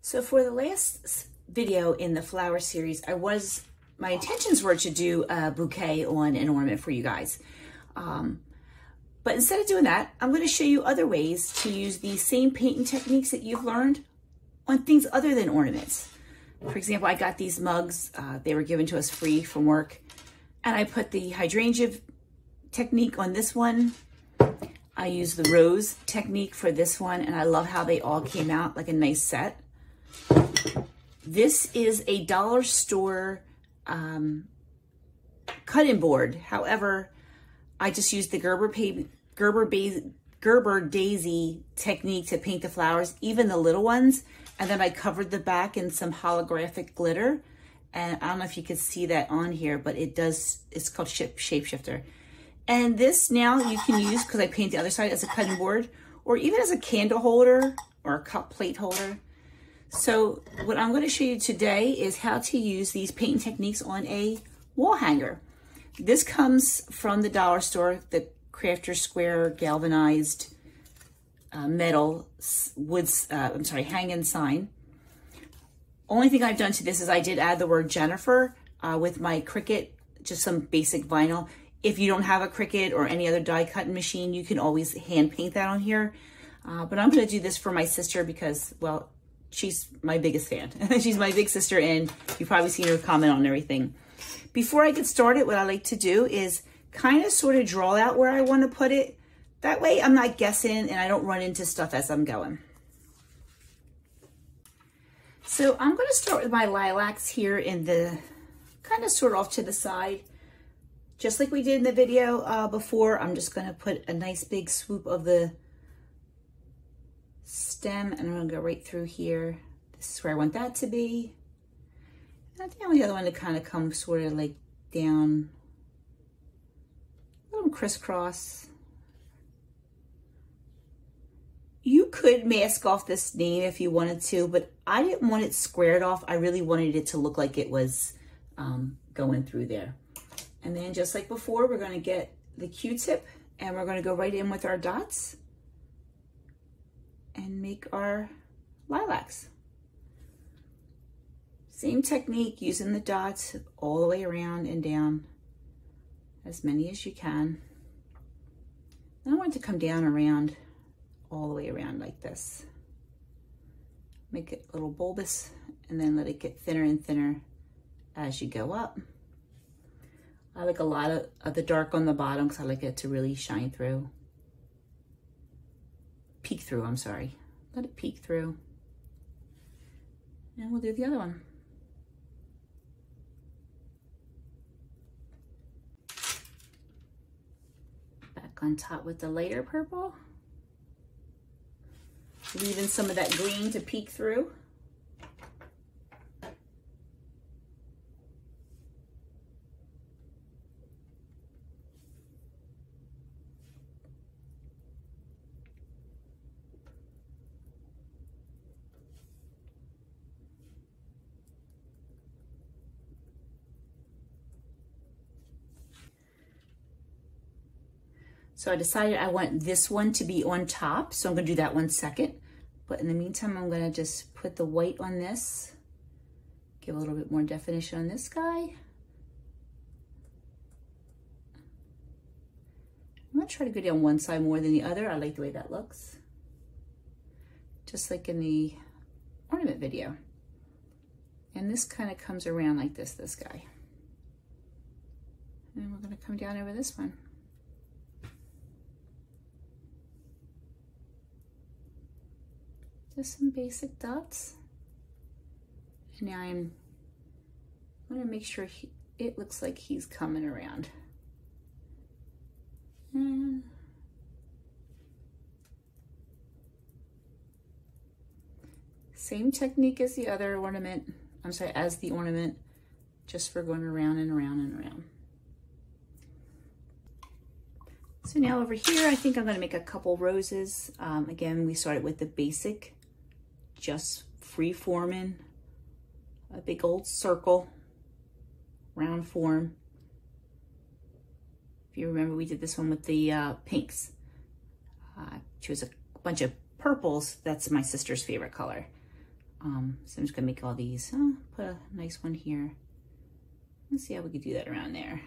So for the last video in the flower series, my intentions were to do a bouquet on an ornament for you guys. But instead of doing that, I'm going to show you other ways to use the same painting techniques that you've learned on things other than ornaments. For example, I got these mugs. They were given to us free from work. And I put the hydrangea technique on this one. I used the rose technique for this one, and I love how they all came out like a nice set. This is a dollar store cutting board. However, I just used the Gerber Daisy technique to paint the flowers, even the little ones. And then I covered the back in some holographic glitter. And I don't know if you can see that on here, but it's called Shapeshifter. And this now you can use, because I paint the other side, as a cutting board, or even as a candle holder or a cup plate holder. So what I'm going to show you today is how to use these painting techniques on a wall hanger. This comes from the dollar store, the Crafter Square galvanized metal hanging sign. Only thing I've done to this is I did add the word Jennifer with my Cricut, just some basic vinyl. If you don't have a Cricut or any other die cutting machine, you can always hand paint that on here. But I'm going to do this for my sister because, well, she's my biggest fan. She's my big sister, and you've probably seen her comment on everything. Before I get started, what I like to do is kind of sort of draw out where I want to put it. That way I'm not guessing and I don't run into stuff as I'm going. So I'm going to start with my lilacs here in the kind of sort of off to the side. Just like we did in the video before, I'm just going to put a nice big swoop of the stem, and I'm going to go right through here. This is where I want that to be. And I think I want the other one to kind of come sort of like down, a little crisscross. You could mask off this name if you wanted to, but I didn't want it squared off. I really wanted it to look like it was going through there. And then just like before, we're going to get the Q-tip and we're going to go right in with our dots and make our lilacs. Same technique, using the dots all the way around and down, as many as you can. And I want it to come down around, all the way around like this. Make it a little bulbous and then let it get thinner and thinner as you go up. I like a lot of the dark on the bottom because I like it to really shine through. Peek through, I'm sorry. Let it peek through. And we'll do the other one. Back on top with the lighter purple. Leaving some of that green to peek through. So I decided I want this one to be on top, so I'm going to do that one second. But in the meantime, I'm going to just put the white on this, give a little bit more definition on this guy. I'm going to try to go down one side more than the other. I like the way that looks. Just like in the ornament video. And this kind of comes around like this guy. And we're going to come down over this one. Just some basic dots. And now I'm going to make sure it looks like he's coming around. And same technique as the other ornament. I'm sorry, as the ornament, just for going around and around and around. So now over here, I think I'm going to make a couple roses. Again, we started with the basic, just free forming, a big old circle, round form. If you remember, we did this one with the pinks. She was a bunch of purples. That's my sister's favorite color. So I'm just gonna make all these, put a nice one here. Let's see how we could do that around there.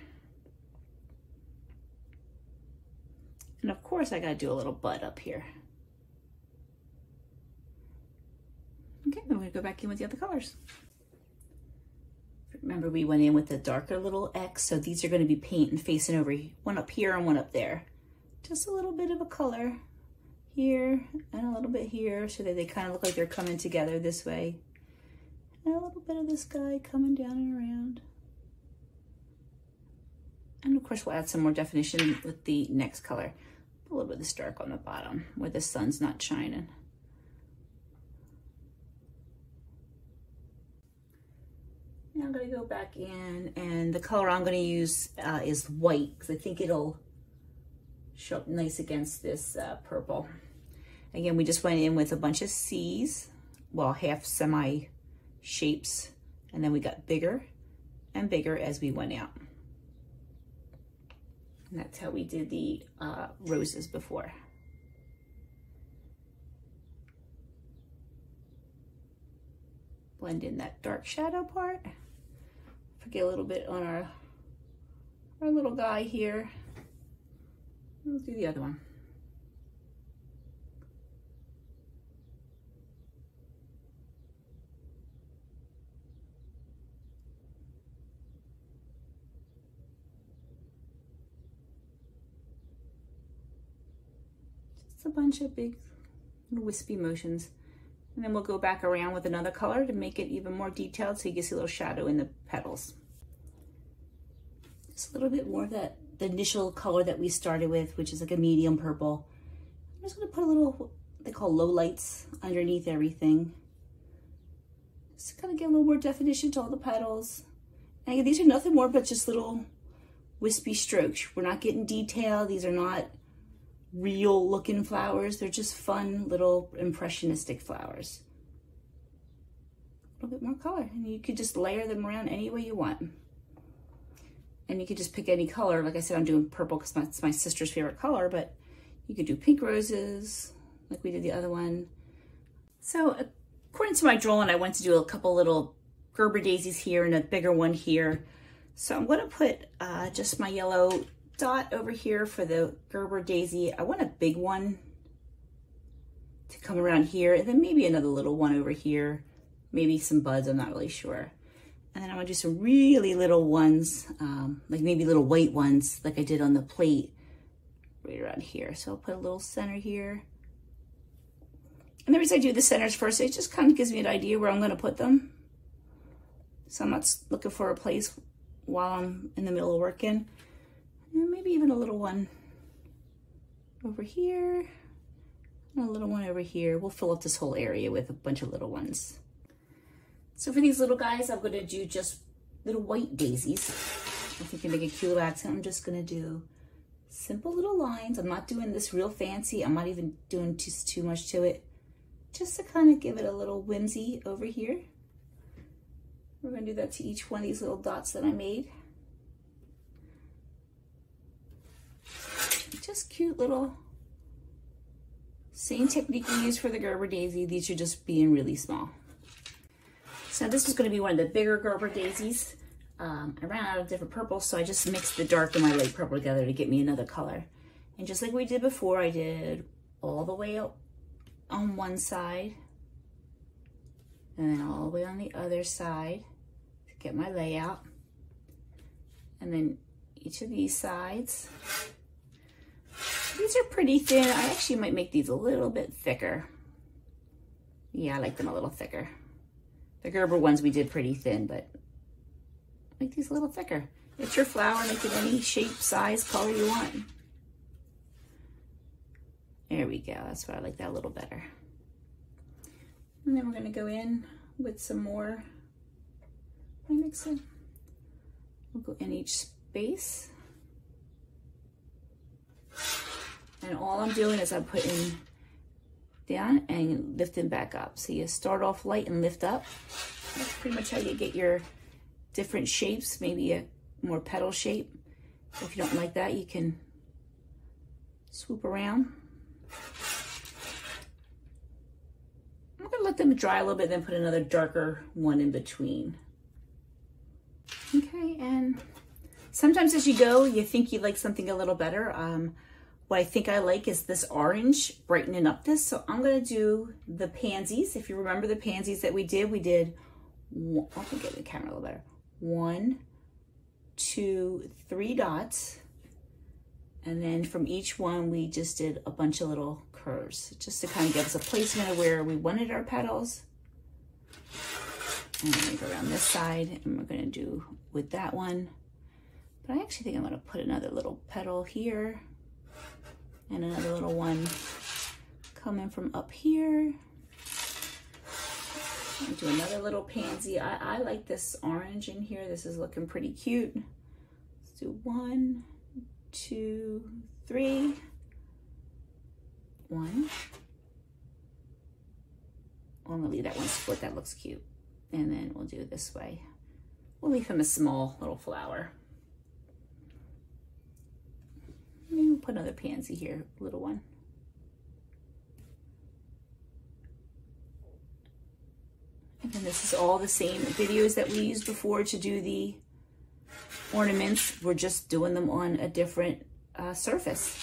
And of course I gotta do a little bud up here. Okay, then we're gonna go back in with the other colors. Remember we went in with the darker little X, so these are gonna be paint and facing over, one up here and one up there. Just a little bit of a color here and a little bit here so that they kind of look like they're coming together this way. And a little bit of this guy coming down and around. And of course we'll add some more definition with the next color. A little bit of this dark on the bottom where the sun's not shining. Now I'm going to go back in, and the color I'm going to use is white because I think it'll show up nice against this purple. Again, we just went in with a bunch of C's, well, half semi shapes, and then we got bigger and bigger as we went out. And that's how we did the roses before. Blend in that dark shadow part. Forget a little bit on our little guy here. We'll do the other one. Just a bunch of big wispy motions. And then we'll go back around with another color to make it even more detailed so you can see a little shadow in the petals. Just a little bit more of that, the initial color that we started with, which is like a medium purple. I'm just gonna put a little, what they call low lights underneath everything. Just kind of get a little more definition to all the petals. And again, these are nothing more but just little wispy strokes. We're not getting detail. These are not real looking flowers. They're just fun little impressionistic flowers. A little bit more color, and you could just layer them around any way you want. And you could just pick any color. Like I said, I'm doing purple because it's my sister's favorite color, but you could do pink roses like we did the other one. So according to my drawing, I went to do a couple little Gerber daisies here and a bigger one here. So I'm gonna put just my yellow dot over here for the Gerber daisy. I want a big one to come around here, and then maybe another little one over here, maybe some buds, I'm not really sure. And then I'm gonna do some really little ones, like maybe little white ones like I did on the plate right around here. So I'll put a little center here. And the reason I do the centers first, it just kind of gives me an idea where I'm gonna put them. So I'm not looking for a place while I'm in the middle of working. And maybe even a little one over here, and a little one over here. We'll fill up this whole area with a bunch of little ones. So for these little guys, I'm gonna do just little white daisies. I think they make a cute accent. I'm just gonna do simple little lines. I'm not doing this real fancy. I'm not even doing just too much to it. Just to kind of give it a little whimsy over here. We're gonna do that to each one of these little dots that I made. Just cute little, same technique we used for the Gerber daisy. These are just being really small. So this is going to be one of the bigger Gerber daisies. I ran out of different purples, so I just mixed the dark and my light purple together to get me another color. And just like we did before, I did all the way up on one side and then all the way on the other side to get my layout. And then each of these sides. These are pretty thin. I actually might make these a little bit thicker. Yeah, I like them a little thicker. The Gerber ones we did pretty thin, but make these a little thicker. It's your flower, make it any shape, size, color you want. There we go, that's what I like that a little better. And then we're gonna go in with some more, I mix it. We'll go in each space. And all I'm doing is I'm putting down and lifting back up. So you start off light and lift up. That's pretty much how you get your different shapes, maybe a more petal shape. If you don't like that, you can swoop around. I'm gonna let them dry a little bit, then put another darker one in between. Okay, and sometimes as you go, you think you like something a little better. What I think I like is this orange, brightening up this. So I'm gonna do the pansies. If you remember the pansies that we did one, I can get the camera a little better. 1, 2, 3 dots. And then from each one, we just did a bunch of little curves, just to kind of give us a placement of where we wanted our petals. And then we go around this side, and we're gonna do with that one. But I actually think I'm gonna put another little petal here, and another little one coming from up here. And do another little pansy. I like this orange in here. This is looking pretty cute. Let's do 1, 2, 3. 1. I'm gonna leave that one split. That looks cute. And then we'll do it this way. We'll leave him a small little flower. Maybe we'll put another pansy here, little one. And then this is all the same videos that we used before to do the ornaments. We're just doing them on a different surface.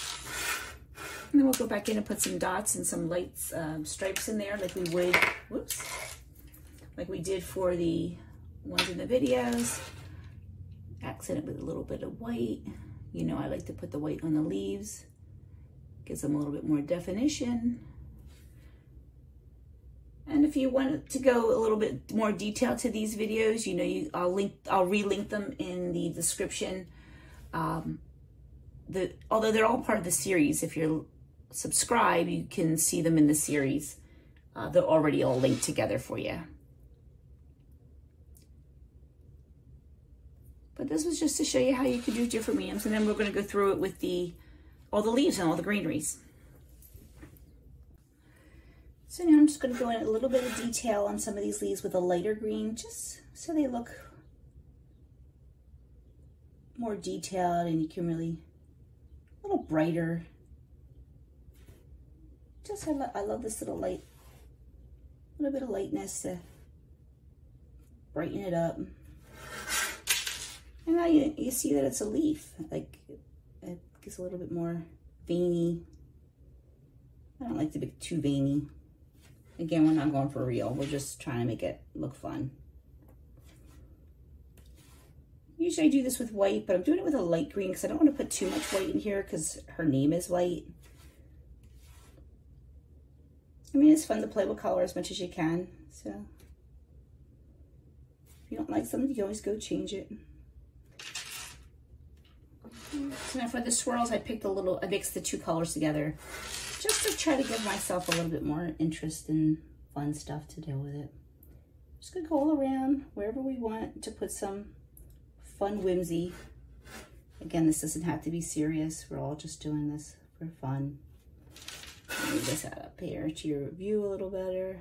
And then we'll go back in and put some dots and some light stripes in there like we would, whoops, like we did for the ones in the videos. Accent it with a little bit of white. You know, I like to put the white on the leaves. Gives them a little bit more definition. And if you want to go a little bit more detail to these videos, you know, I'll relink them in the description. Although they're all part of the series, if you're subscribed, you can see them in the series. They're already all linked together for you. But this was just to show you how you could do different mediums, and then we're going to go through it with all the leaves and all the greeneries. So now I'm just going to go in a little bit of detail on some of these leaves with a lighter green, just so they look more detailed and you can really, a little brighter. Just, I love this little light, a little bit of lightness to brighten it up. And now you see that it's a leaf, like it gets a little bit more veiny. I don't like to be too veiny. Again, we're not going for real. We're just trying to make it look fun. Usually I do this with white, but I'm doing it with a light green because I don't want to put too much white in here because her name is white. I mean, it's fun to play with color as much as you can. So if you don't like something, you can always go change it. So now for the swirls, I mixed the 2 colors together just to try to give myself a little bit more interest and fun stuff to do with it. Just gonna go all around wherever we want to put some fun whimsy. Again, this doesn't have to be serious. We're all just doing this for fun. Move this out up here to your view a little better.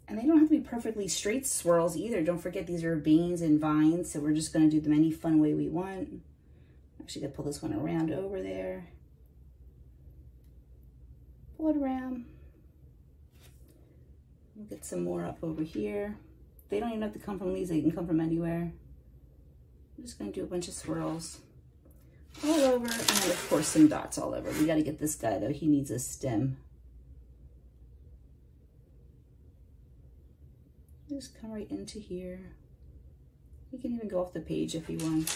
And they don't have to be perfectly straight swirls either. Don't forget, these are veins and vines, so we're just going to do them any fun way we want. Actually, going to pull this one around over there. Pull it around. We'll get some more up over here. They don't even have to come from leaves. They can come from anywhere. I'm just going to do a bunch of swirls all over, and then of course some dots all over. We got to get this guy though. He needs a stem. Just come right into here. You can even go off the page if you want.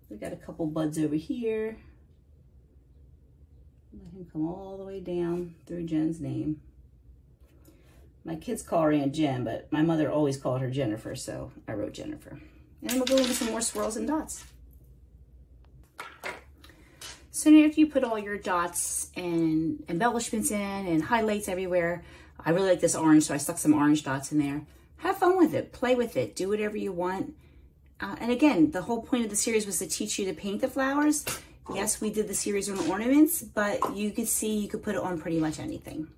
We got a couple buds over here. Let him come all the way down through Jen's name. My kids call her Aunt Jen, but my mother always called her Jennifer, so I wrote Jennifer. And then we'll go into some more swirls and dots. So now after you put all your dots and embellishments in and highlights everywhere, I really like this orange, so I stuck some orange dots in there. Have fun with it, play with it, do whatever you want. And again, the whole point of the series was to teach you to paint the flowers. Yes, we did the series on ornaments, but you could see you could put it on pretty much anything.